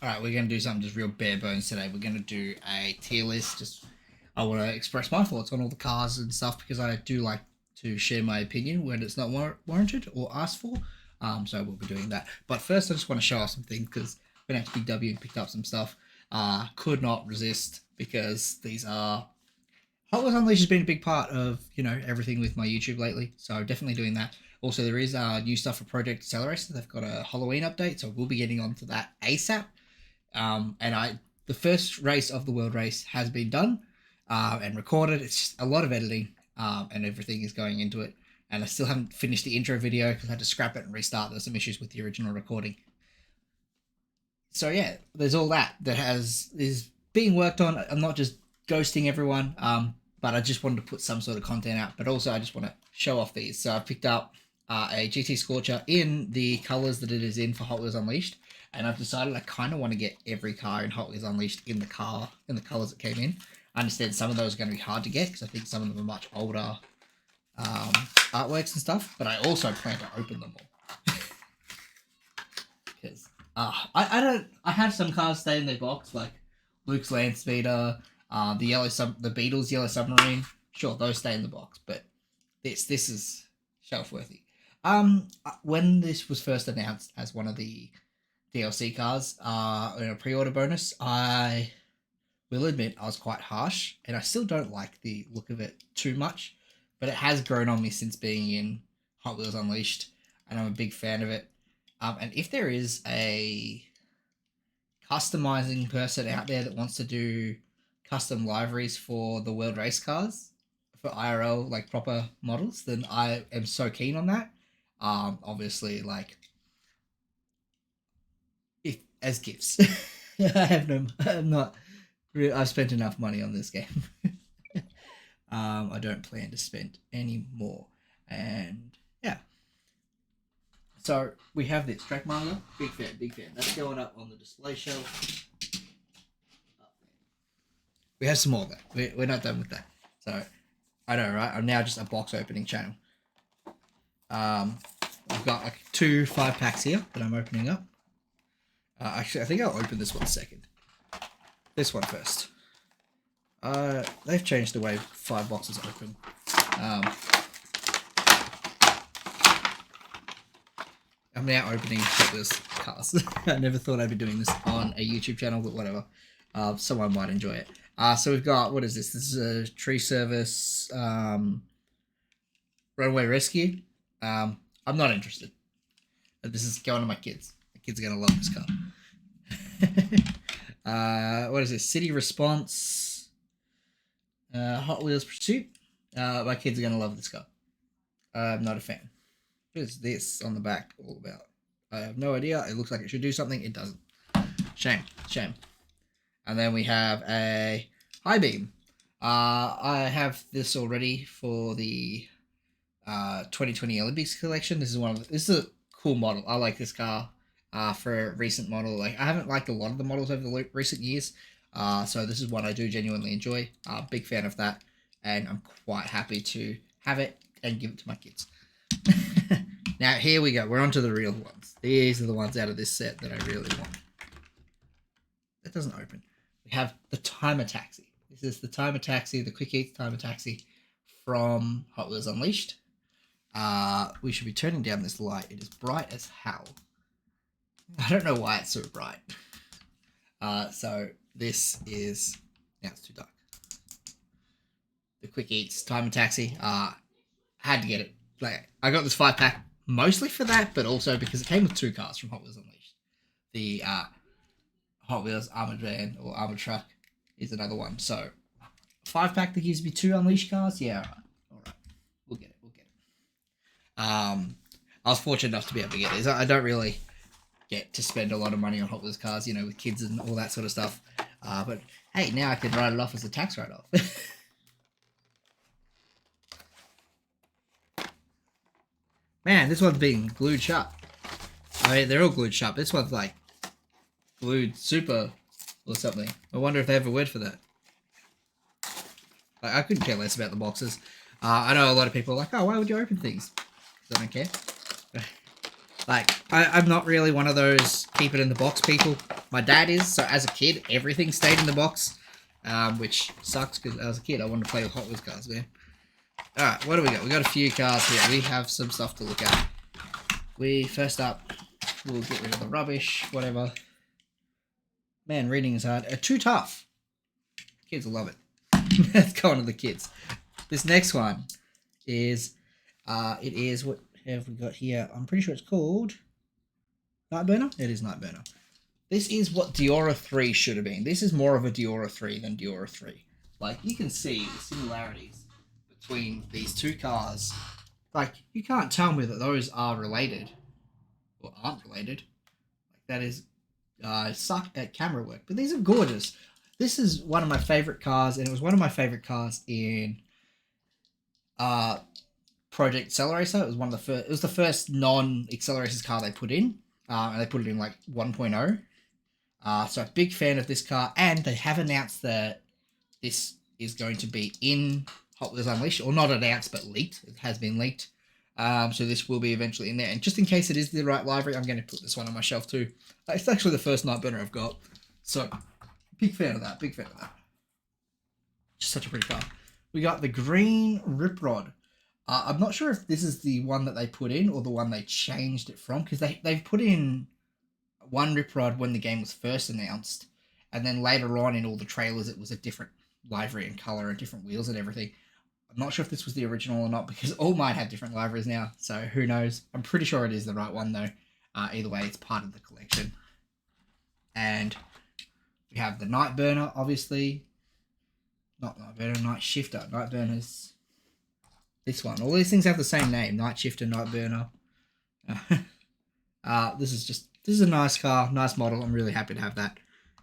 Alright, we're going to do something just real bare bones today. We're going to do a tier list. I want to express my thoughts on all the cars and stuff because I do like to share my opinion when it's not warranted or asked for. So we'll be doing that. But first, I just want to show off some things because I went out to Big W and picked up some stuff. Could not resist because these are... Hot Wheels Unleashed has been a big part of, everything with my YouTube lately. So definitely doing that. Also, there is new stuff for Project Acceleracers. They've got a Halloween update, so we'll be getting onto that ASAP. The first race of the world race has been done and recorded. It's just a lot of editing and everything is going into it. And I still haven't finished the intro video because I had to scrap it and restart. There's some issues with the original recording. So yeah, there's all that is being worked on. I'm not just ghosting everyone, but I just wanted to put some sort of content out. But also I just want to show off these. So I picked up a GT Scorcher in the colors that it is in for Hot Wheels Unleashed. And I've decided I kind of want to get every car in Hot Wheels Unleashed in the colors it came in. I understand some of those are going to be hard to get because I think some of them are much older artworks and stuff. But I also plan to open them all. Because I have some cars stay in their box, like Luke's Land Speeder, the Beatles Yellow Submarine. Sure, those stay in the box, but this is shelf worthy. When this was first announced as one of the DLC cars in a pre-order bonus, I will admit I was quite harsh, and I still don't like the look of it too much, but it has grown on me since being in Hot Wheels Unleashed, and I'm a big fan of it. And if there is a customizing person out there that wants to do custom liveries for the World Race cars, for IRL, like proper models, then I am so keen on that. Obviously, like, as gifts. I've spent enough money on this game. I don't plan to spend any more. And yeah. So we have this track manga. Big fan. That's going up on the display shelf. We have some more though. We're not done with that. So I know, right? I'm now just a box opening channel. I've got like 2 5-packs here that I'm opening up. Actually, I think I'll open this one second. This one first. They've changed the way 5 boxes open. I'm now opening Hot Wheels cars. I never thought I'd be doing this on a YouTube channel, but whatever. Someone might enjoy it. So we've got, what is this? This is a tree service runway rescue. I'm not interested. This is going to my kids. My kids are going to love this car. What is this? City Response. Hot Wheels Pursuit. My kids are going to love this car. I'm not a fan. What is this on the back all about? I have no idea. It looks like it should do something. It doesn't. Shame. And then we have a High Beam. I have this already for the 2020 Olympics collection. This is a cool model. I like this car for a recent model. Like, I haven't liked a lot of the models over the recent years. So this is one I do genuinely enjoy. Big fan of that. And I'm quite happy to have it and give it to my kids. Now, here we go. We're on to the real ones. These are the ones out of this set that I really want. That doesn't open. We have the Timer Taxi. This is the Timer Taxi, the Quick Eats Timer Taxi from Hot Wheels Unleashed. We should be turning down this light. It is bright as hell. I don't know why it's so bright. So this is... Now it's too dark. The Quick Eats Timer Taxi. Had to get it. Like, I got this 5-pack mostly for that, but also because it came with 2 cars from Hot Wheels Unleashed. The Hot Wheels Armored Van or Armored Truck is another one. So 5-pack that gives me 2 Unleashed cars. Yeah, all right. We'll get it. I was fortunate enough to be able to get these. I don't really get to spend a lot of money on Hot Wheels cars, with kids and all that sort of stuff. But hey, now I can write it off as a tax write-off. Man, this one's being glued shut. I mean, they're all glued shut. This one's like glued super or something. I wonder if they have a word for that. Like, I couldn't care less about the boxes. I know a lot of people are like, oh, why would you open things? Because I don't care. Like, I'm not really one of those keep it in the box people. My dad is, so as a kid, everything stayed in the box, which sucks because as a kid, I wanted to play with Hot Wheels cars, man. Alright, what do we got? We got a few cars here. We have some stuff to look at. First up, we'll get rid of the rubbish, whatever. Man, reading is hard. Too tough. Kids will love it. Let's go on to the kids. This next one is, what have we got here? I'm pretty sure it's called Nightburner. It is Nightburner. This is what Diora 3 should have been. This is more of a Diora 3 than Diora 3. Like, you can see the similarities between these two cars. Like, you can't tell me that those are related or aren't related. Like, that is suck at camera work, but these are gorgeous. This is one of my favorite cars, and it was one of my favorite cars in Project Accelerator. It was one of the first. It was the first non-Acceleracers car they put in, and they put it in like 1.0. So a big fan of this car, and they have announced that this is going to be in Hot Wheels Unleashed, or not announced, but leaked. It has been leaked. So this will be eventually in there. And just in case it is the right library, I'm going to put this one on my shelf too. It's actually the first Nightburner I've got. So, big fan of that. Big fan of that. Just such a pretty car. We got the green Rip Rod. I'm not sure if this is the one that they put in or the one they changed it from. Because they've put in one Rip Rod when the game was first announced. And then later on in all the trailers, it was a different livery and color and different wheels and everything. I'm not sure if this was the original or not, because all mine have different liveries now, so who knows. I'm pretty sure it is the right one, though. Either way, it's part of the collection. And we have the Nightburner, obviously. Not Nightburner, Night Shifter. Nightburner's this one. All these things have the same name. Night Shifter, Nightburner. This is a nice car, nice model. I'm really happy to have that.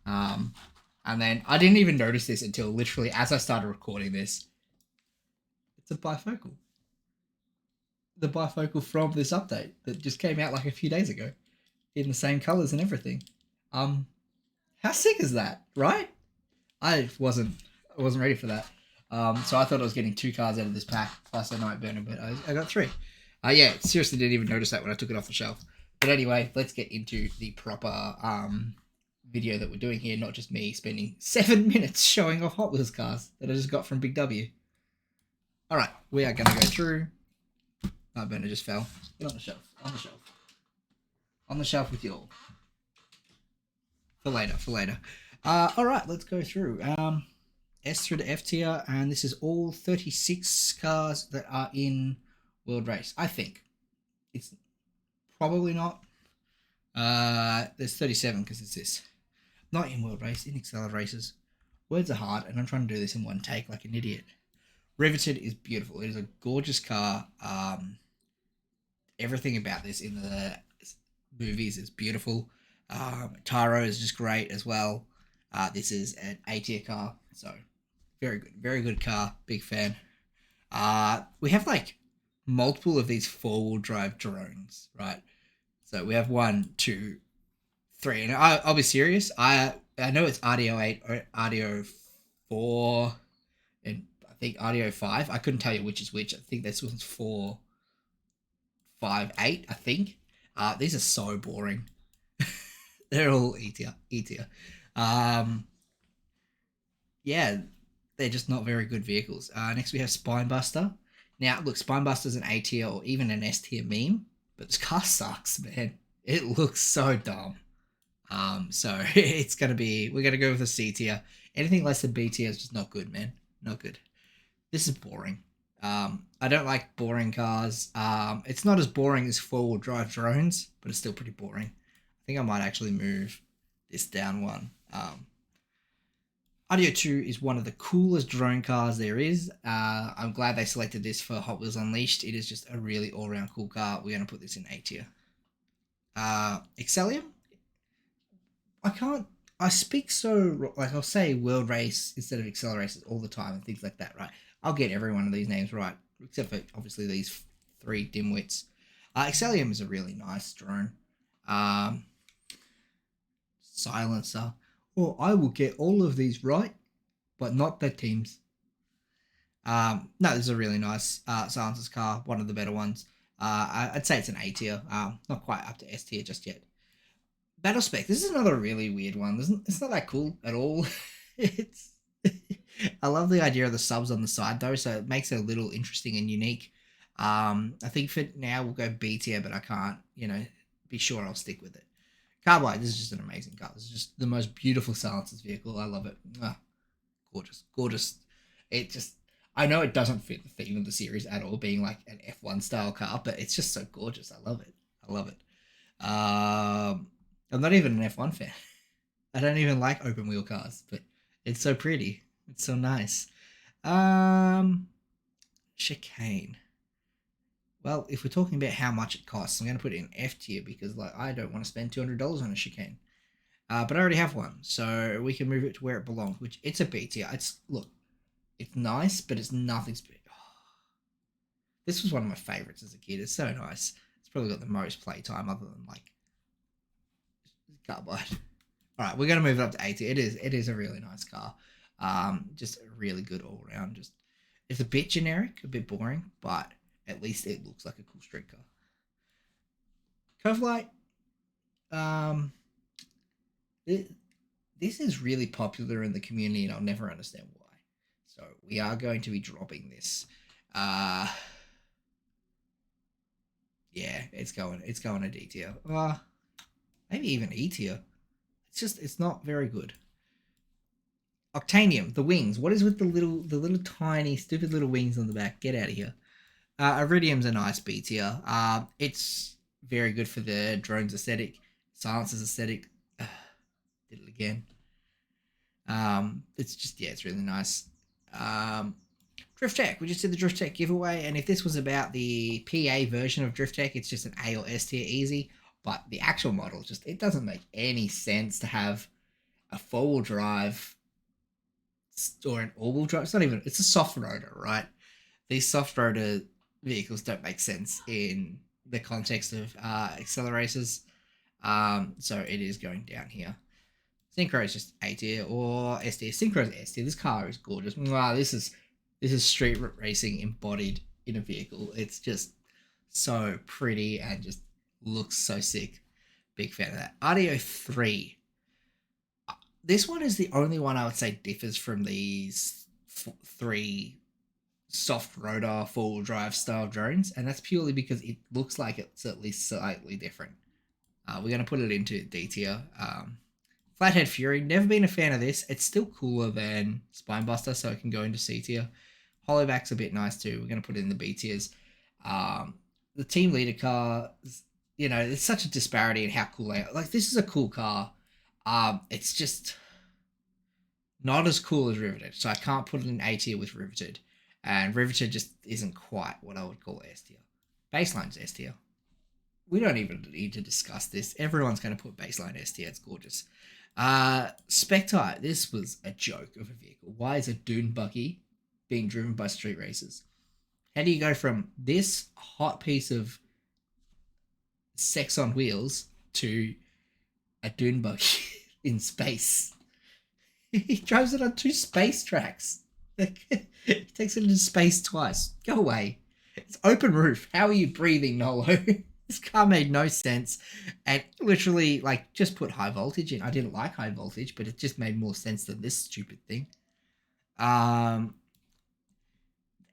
And then I didn't even notice this until literally as I started recording this. It's a bifocal. The bifocal from this update that just came out like a few days ago, in the same colors and everything. How sick is that, right? I wasn't ready for that. So I thought I was getting 2 cars out of this pack plus a Nightburner, but I got 3. Yeah, seriously didn't even notice that when I took it off the shelf. But anyway, let's get into the proper video that we're doing here, not just me spending 7 minutes showing off Hot Wheels cars that I just got from Big W. Alright, we are going to go through. Nightburner just fell. Get on the shelf. On the shelf. On the shelf with you all. For later. Alright, let's go through. S through to F tier, and this is all 36 cars that are in World Race. I think. It's probably not. There's 37 because it's this. Not in World Race, in Acceleracers. Words are hard, and I'm trying to do this in one take like an idiot. Riveted is beautiful. It is a gorgeous car. Everything about this in the movies is beautiful. Tyro is just great as well. This is an A tier car, so very good car. Big fan. We have like multiple of these 4-wheel drive drones, right? So we have 1, 2, 3, and I'll be serious. I know it's RDO 8 or RDO 4, and I think RDO 5. I couldn't tell you which is which. I think this one's 4, 5, 8. I think. These are so boring. They're all E tier. Yeah, they're just not very good vehicles. Next we have Spinebuster. Now, look, Spinebuster's an A tier or even an S tier meme, but this car sucks, man. It looks so dumb. So it's gonna be, we're gonna go with a C tier. Anything less than B tier is just not good, man. Not good. This is boring. I don't like boring cars. It's not as boring as 4-wheel drive drones, but it's still pretty boring. I think I might actually move this down one. RDO 2 is one of the coolest drone cars there is. I'm glad they selected this for Hot Wheels Unleashed. It is just a really all-round cool car. We're going to put this in A tier. Excellium? I speak so, like I'll say World Race instead of Acceleracers all the time and things like that, right? I'll get every one of these names right, except for obviously these 3 dimwits. Excellium is a really nice drone. Silencer. Well, I will get all of these right, but not the teams. No, this is a really nice Silencer's car, one of the better ones. I'd say it's an A tier, not quite up to S tier just yet. Battle spec. This is another really weird one. It's not that cool at all. It's I love the idea of the subs on the side though, so it makes it a little interesting and unique. I think for now we'll go B tier, but I can't, be sure I'll stick with it. Carbide, this is just an amazing car. This is just the most beautiful silencers vehicle. I love it. Gorgeous, gorgeous. It just, I know it doesn't fit the theme of the series at all, being like an F1 style car, but it's just so gorgeous. I love it. I love it. I'm not even an F1 fan. I don't even like open wheel cars, but it's so pretty. It's so nice. Chicane. Well, if we're talking about how much it costs, I'm going to put it in F tier because I don't want to spend $200 on a Chicane. But I already have one, so we can move it to where it belongs, which it's a B tier. Look, it's nice, but it's nothing special. This was one of my favorites as a kid. It's so nice. It's probably got the most playtime other than like Carbide. All right, we're gonna move it up to A tier. It is a really nice car. Just really good all around. Just it's a bit generic, a bit boring, but at least it looks like a cool street car. Covelight. This is really popular in the community, and I'll never understand why. So we are going to be dropping this. Yeah, it's going to D tier. Maybe even E tier. It's not very good. Octanium, the wings. What is with the little tiny stupid little wings on the back? Get out of here. Iridium's a nice B tier. It's very good for the drones aesthetic, silencers aesthetic. Did it again. It's just it's really nice. Drift Tech, we just did the Drift Tech giveaway, and if this was about the PA version of Drift Tech, it's just an A or S tier easy. But the actual model it doesn't make any sense to have a 4-wheel drive or an all-wheel drive. It's a soft rotor, right? These soft rotor vehicles don't make sense in the context of Acceleracers. So it is going down here. Synchro is just A tier or S tier. Synchro is S tier. This car is gorgeous. Wow, this is street racing embodied in a vehicle. It's just so pretty and just looks so sick. Big fan of that. RDO 3. This one is the only one I would say differs from these 3 soft rotor 4-wheel drive style drones, and that's purely because it looks like it's at least slightly different. We're going to put it into D tier. Flathead Fury, never been a fan of this. It's still cooler than Spinebuster, so it can go into C tier. Hollowback's a bit nice too. We're going to put it in the B tiers. The team leader car, it's such a disparity in how cool they are. Like, this is a cool car. It's just not as cool as Riveted, so I can't put it in A tier with Riveted. And Riveted just isn't quite what I would call S tier. Baseline's S tier. We don't even need to discuss this. Everyone's going to put baseline S tier. It's gorgeous. Spectre, this was a joke of a vehicle. Why is a dune buggy being driven by street racers? How do you go from this hot piece of sex on wheels to a dune buggy in space? He drives it on 2 space tracks. He takes it into space twice. Go away. It's open roof. How are you breathing, Nolo? This car made no sense, and literally, just put high voltage in. I didn't like high voltage, but it just made more sense than this stupid thing.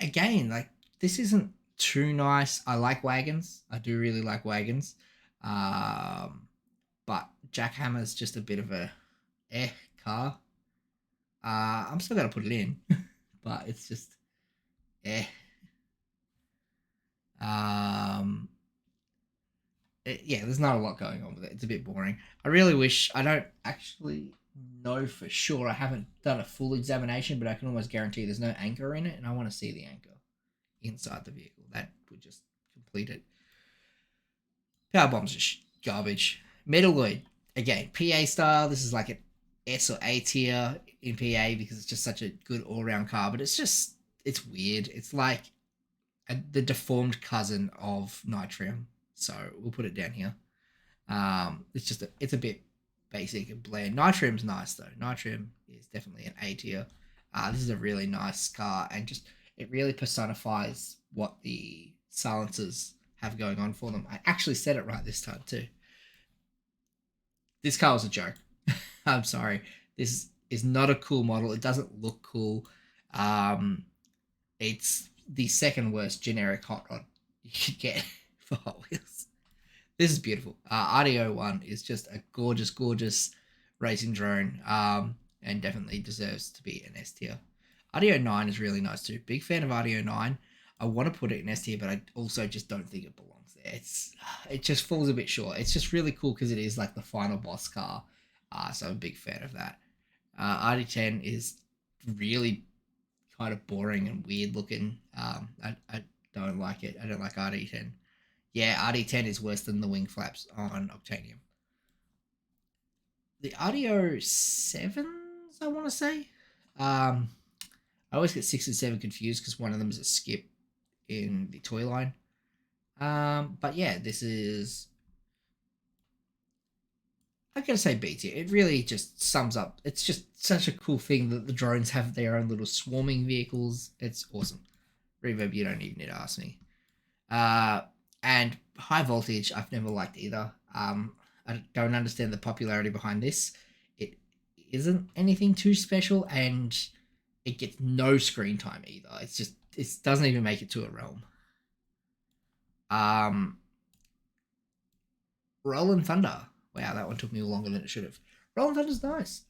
Again, this isn't too nice. I like wagons. I do really like wagons. But Jackhammer's just a bit of a car. I'm still gonna put it in, but it's just there's not a lot going on with it. It's a bit boring. I really wish, I don't actually know for sure. I haven't done a full examination, but I can almost guarantee there's no anchor in it, and I want to see the anchor inside the vehicle. That would just complete it. Power bombs are garbage. Metalloid, again, PA style. This is like an S or A tier in PA because it's just such a good all-round car, but it's weird. It's like the deformed cousin of Nitrium. So we'll put it down here. It's a bit basic and bland. Nitrium's nice though. Nitrium is definitely an A tier. This is a really nice car, and just it really personifies what the silencers have going on for them. I actually said it right this time too. This car was a joke. I'm sorry. This is not a cool model. It doesn't look cool. It's the second worst generic hot rod you could get for Hot Wheels. This is beautiful. RDO1 is just a gorgeous, gorgeous racing drone, and definitely deserves to be an S tier. RDO9 is really nice too. Big fan of RDO9. I want to put it in S tier, but I also just don't think it belongs there. It just falls a bit short. It's just really cool because it is like the final boss car. So I'm a big fan of that. RD10 is really kind of boring and weird looking. I don't like it. I don't like RD10. Yeah, RD10 is worse than the wing flaps on Octanium. The RDO7s, I want to say. I always get 6 and 7 confused because one of them is a skip in the toy line. But yeah, this is, I gotta say B tier. It really just sums up. It's just such a cool thing that the drones have their own little swarming vehicles. It's awesome. Reverb, you don't even need to ask me. And high voltage, I've never liked either. I don't understand the popularity behind this. It isn't anything too special, and it gets no screen time either. It doesn't even make it to a realm. Roland Thunder. Wow, that one took me longer than it should have. Roland Thunder's nice.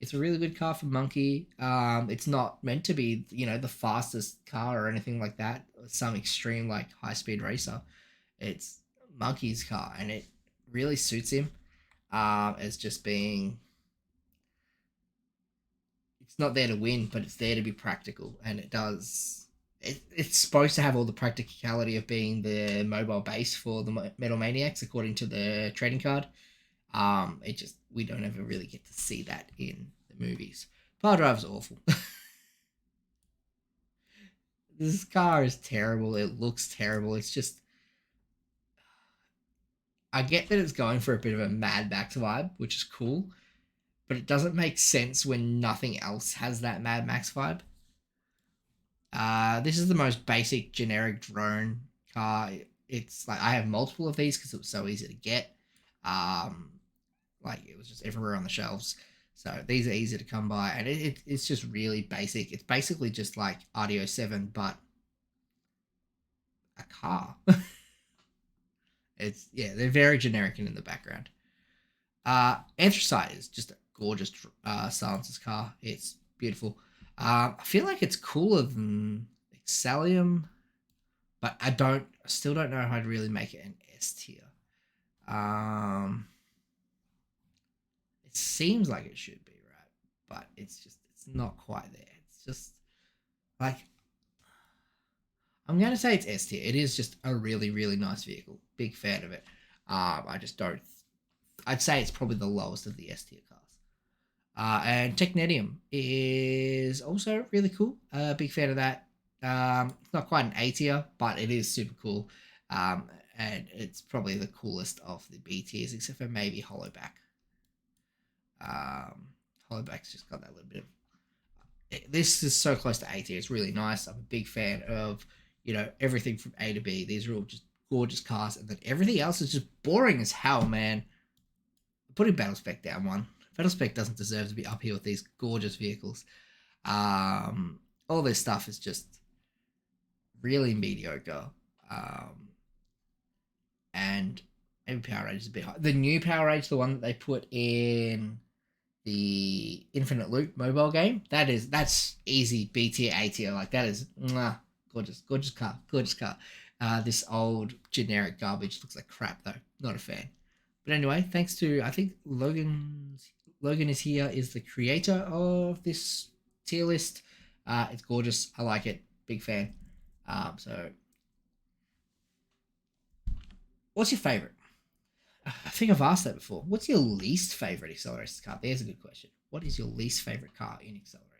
It's a really good car for Monkey. It's not meant to be, the fastest car or anything like that. Some extreme like high speed racer. It's Monkey's car, and it really suits him. As just being, it's not there to win, but it's there to be practical, and it does. It's supposed to have all the practicality of being the mobile base for the Metal Maniacs, according to the trading card. We don't ever really get to see that in the movies. Power Drive's awful. This car is terrible. It looks terrible. It's just, I get that it's going for a bit of a Mad Max vibe, which is cool, but it doesn't make sense when nothing else has that Mad Max vibe. This is the most basic generic drone car. It's like I have multiple of these because it was so easy to get. Like it was just everywhere on the shelves. So these are easy to come by, and it's just really basic. It's basically just like RDO7, but a car. They're very generic and in the background. Anthracite is just a gorgeous silencer's car. It's beautiful. I feel like it's cooler than Excellium, but I still don't know how to really make it an S tier. It seems like it should be, right? But it's not quite there. It's just like, I'm going to say it's S tier. It is just a really, really nice vehicle. Big fan of it. I'd say it's probably the lowest of the S tier cars. And Technetium is also really cool. Big fan of that. It's not quite an A tier, but it is super cool. And it's probably the coolest of the B tiers, except for maybe Hollowback. Hollowback's just got that little bit of... This is so close to A tier. It's really nice. I'm a big fan of, everything from A to B. These are all just gorgeous cars, and then everything else is just boring as hell, man. I'm putting Battlespec down one. Battlespec doesn't deserve to be up here with these gorgeous vehicles. All this stuff is just really mediocre. And maybe Power Rage is a bit high. The new Power Rage, the one that they put in the Infinite Loop mobile game, that's easy B tier, A tier. Like that is gorgeous car. This old generic garbage looks like crap though. Not a fan. But anyway, thanks to, I think Logan is here, is the creator of this tier list. It's gorgeous. I like it. Big fan. So what's your favorite? I think I've asked that before. What's your least favorite Acceleracers car? There's a good question. What is your least favorite car in Acceleracers?